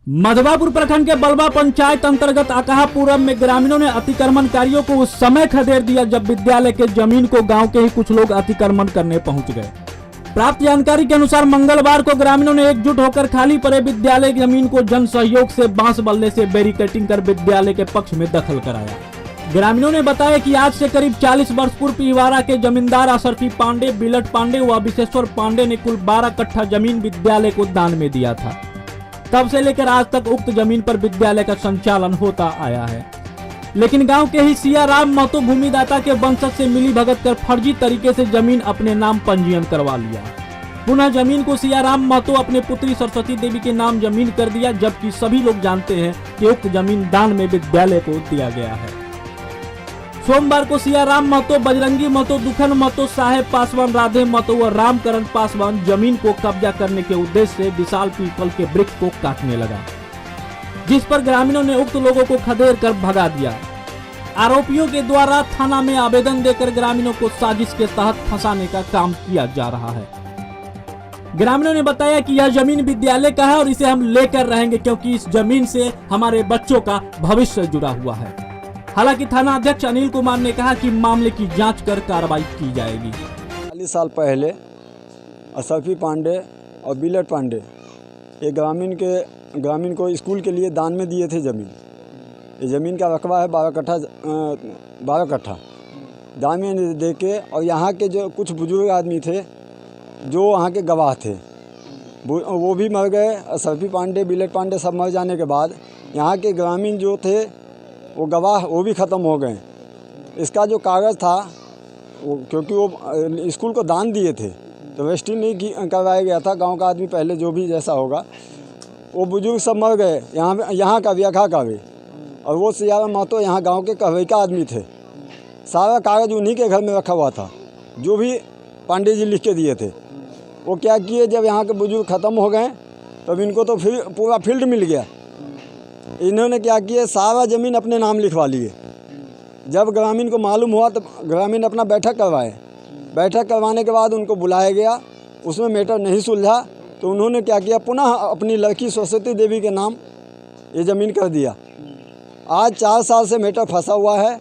मधवापुर प्रखंड के बलवा पंचायत अंतर्गत अकाहापुरम में ग्रामीणों ने अतिक्रमणकारियों को उस समय खदेड़ दिया जब विद्यालय के जमीन को गांव के ही कुछ लोग अतिक्रमण करने पहुंच गए। प्राप्त जानकारी के अनुसार मंगलवार को ग्रामीणों ने एकजुट होकर खाली पड़े विद्यालय की जमीन को जन सहयोग से बांस बल्ले से बैरिकेडिंग कर विद्यालय के पक्ष में दखल कराया। ग्रामीणों ने बताया कि आज से करीब 40 वर्ष पूर्व पिवारा के जमींदार असरफी पांडे, बिलट पांडे व विशेश्वर पांडे ने कुल 12 कट्ठा जमीन विद्यालय को दान में दिया था। तब से लेकर आज तक उक्त जमीन पर विद्यालय का संचालन होता आया है, लेकिन गांव के ही सियाराम महतो भूमिदाता के वंशज से मिली भगत कर फर्जी तरीके से जमीन अपने नाम पंजीयन करवा लिया। पुनः जमीन को सियाराम महतो अपने पुत्री सरस्वती देवी के नाम जमीन कर दिया, जबकि सभी लोग जानते हैं कि उक्त जमीन दान में विद्यालय को दिया गया है। सोमवार को सियाराम महतो, बजरंगी महतो, दुखन महतो, साहेब पासवान, राधे महतो व रामकरण पासवान जमीन को कब्जा करने के उद्देश्य से विशाल पीपल के वृक्ष को काटने लगा, जिस पर ग्रामीणों ने उक्त लोगों को खदेड़ कर भगा दिया। आरोपियों के द्वारा थाना में आवेदन देकर ग्रामीणों को साजिश के तहत फंसाने का काम किया जा रहा है। ग्रामीणों ने बताया कि यह जमीन विद्यालय का है और इसे हम लेकर रहेंगे, क्योंकि इस जमीन से हमारे बच्चों का भविष्य जुड़ा हुआ है। हालांकि थाना अध्यक्ष अनिल कुमार ने कहा कि मामले की जांच कर कार्रवाई की जाएगी। 40 साल पहले असरफी पांडे और बिलट पांडे ये ग्रामीण को स्कूल के लिए दान में दिए थे जमीन। ये ज़मीन का रकबा है 12 कट्ठा दान में दे के, और यहाँ के जो कुछ बुजुर्ग आदमी थे जो वहाँ के गवाह थे वो भी मर गए। असरफी पांडे, बिलट पांडे सब मर जाने के बाद यहाँ के ग्रामीण जो थे वो गवाह वो भी ख़त्म हो गए। इसका जो कागज़ था क्योंकि वो स्कूल को दान दिए थे तो रजिस्ट्री नहीं करवाया गया था। गांव का आदमी पहले जो भी जैसा होगा, वो बुजुर्ग सब मर गए। यहाँ का भी, अखा का भी, और वो सियाराम महतो यहाँ गांव के कहवई का आदमी थे। सारा कागज़ उन्हीं के घर में रखा हुआ था, जो भी पांडे जी लिख के दिए थे। वो क्या किए, जब यहाँ के बुजुर्ग ख़त्म हो गए तब इनको तो फिर पूरा फील्ड मिल गया। इन्होंने क्या किया, सारा ज़मीन अपने नाम लिखवा लिए। जब ग्रामीण को मालूम हुआ तो ग्रामीण अपना बैठक करवाए। बैठक करवाने के बाद उनको बुलाया गया, उसमें मैटर नहीं सुलझा तो उन्होंने क्या किया, पुनः अपनी लड़की सरस्वती देवी के नाम ये ज़मीन कर दिया। आज 4 साल से मैटर फंसा हुआ है।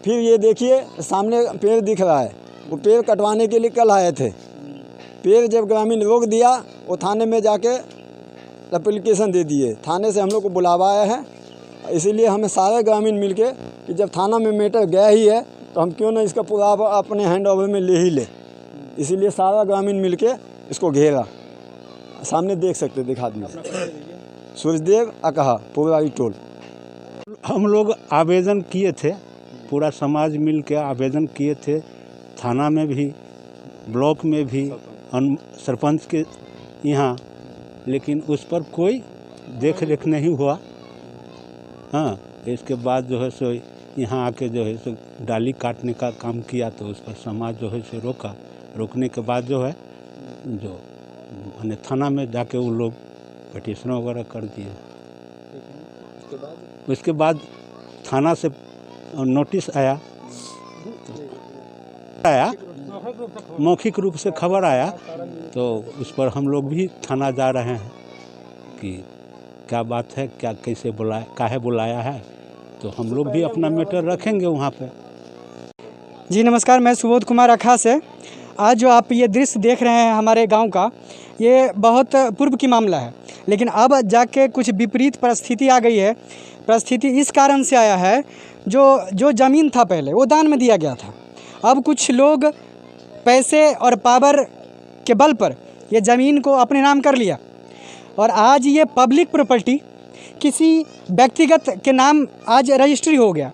फिर ये देखिए सामने पेड़ दिख रहा है, वो पेड़ कटवाने के लिए कल आए थे। पेड़ जब ग्रामीण रोक दिया, वो थाने में जाके एप्लीकेशन दे दिए। थाने से हम लोग को बुलावा आया है, इसीलिए हमें सारे ग्रामीण मिलके कि जब थाना में मैटर गया ही है तो हम क्यों ना इसका पूरा अपने हैंड ओवर में ले ही ले। इसीलिए सारा ग्रामीण मिलके इसको घेरा। सामने देख सकते, दिखा दीजिए। सूर्यदेव अकहा पुरारी टोल। हम लोग आवेदन किए थे, पूरा समाज मिल के आवेदन किए थे, थाना में भी, ब्लॉक में भी, सरपंच के यहाँ, लेकिन उस पर कोई देख रेख नहीं हुआ। हाँ, इसके बाद जो है सो यहाँ आके जो है सो डाली काटने का काम किया, तो उस पर समाज जो है सो रोका। रोकने के बाद जो है जो मैंने थाना में जाके वो लोग पटिशन वगैरह कर दिए। उसके बाद थाना से नोटिस आया, मौखिक रूप से खबर आया, तो उस पर हम लोग भी थाना जा रहे हैं कि क्या बात है, क्या कैसे काहे बुलाया है, तो हम लोग भी अपना मैटर रखेंगे वहाँ पे। जी नमस्कार, मैं सुबोध कुमार अखा से। आज जो आप ये दृश्य देख रहे हैं हमारे गांव का, ये बहुत पूर्व की मामला है, लेकिन अब जाके कुछ विपरीत परिस्थिति आ गई है। परिस्थिति इस कारण से आया है, जो ज़मीन था पहले वो दान में दिया गया था। अब कुछ लोग पैसे और पावर के बल पर ये ज़मीन को अपने नाम कर लिया, और आज ये पब्लिक प्रॉपर्टी किसी व्यक्तिगत के नाम आज रजिस्ट्री हो गया।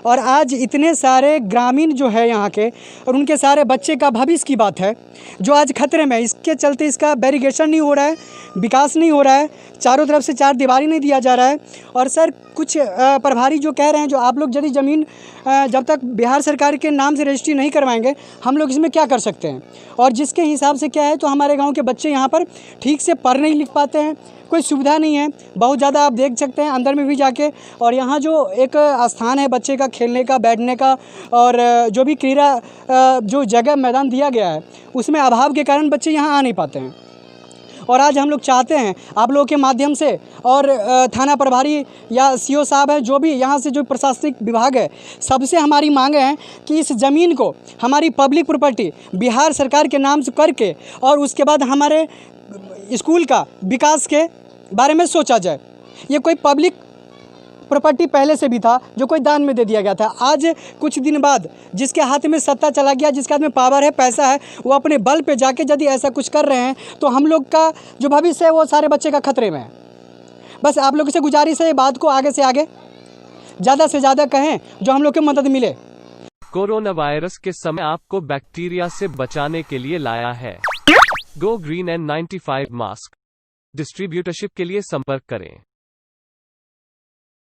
और आज इतने सारे ग्रामीण जो है यहाँ के, और उनके सारे बच्चे का भविष्य की बात है जो आज खतरे में। इसके चलते इसका बैरिकेशन नहीं हो रहा है, विकास नहीं हो रहा है, चारों तरफ से 4 दीवारी नहीं दिया जा रहा है। और सर कुछ प्रभारी जो कह रहे हैं, जो आप लोग यदि ज़मीन जब तक बिहार सरकार के नाम से रजिस्ट्री नहीं करवाएंगे, हम लोग इसमें क्या कर सकते हैं। और जिसके हिसाब से क्या है, तो हमारे गाँव के बच्चे यहाँ पर ठीक से पढ़ नहीं लिख पाते हैं, कोई सुविधा नहीं है। बहुत ज़्यादा आप देख सकते हैं अंदर में भी जाके, और यहाँ जो एक स्थान है बच्चे का खेलने का, बैठने का, और जो भी क्रीड़ा जो जगह मैदान दिया गया है, उसमें अभाव के कारण बच्चे यहाँ आ नहीं पाते हैं। और आज हम लोग चाहते हैं आप लोगों के माध्यम से और थाना प्रभारी या सीओ साहब हैं, जो भी यहाँ से जो प्रशासनिक विभाग है, सबसे हमारी मांगे हैं कि इस ज़मीन को हमारी पब्लिक प्रॉपर्टी बिहार सरकार के नाम से करके और उसके बाद हमारे स्कूल का विकास के बारे में सोचा जाए। ये कोई पब्लिक प्रॉपर्टी पहले से भी था जो कोई दान में दे दिया गया था। आज कुछ दिन बाद जिसके हाथ में सत्ता चला गया, जिसके हाथ में पावर है, पैसा है, वो अपने बल पे जाके यदि ऐसा कुछ कर रहे हैं तो हम लोग का जो भविष्य है वो सारे बच्चे का खतरे में है। बस आप लोगों से गुजारिश है ये बात को आगे से आगे ज़्यादा से ज़्यादा कहें, जो हम लोग को मदद मिले। कोरोना वायरस के समय आपको बैक्टीरिया से बचाने के लिए लाया है go green N95 mask. Distributorship के लिए संपर्क करें।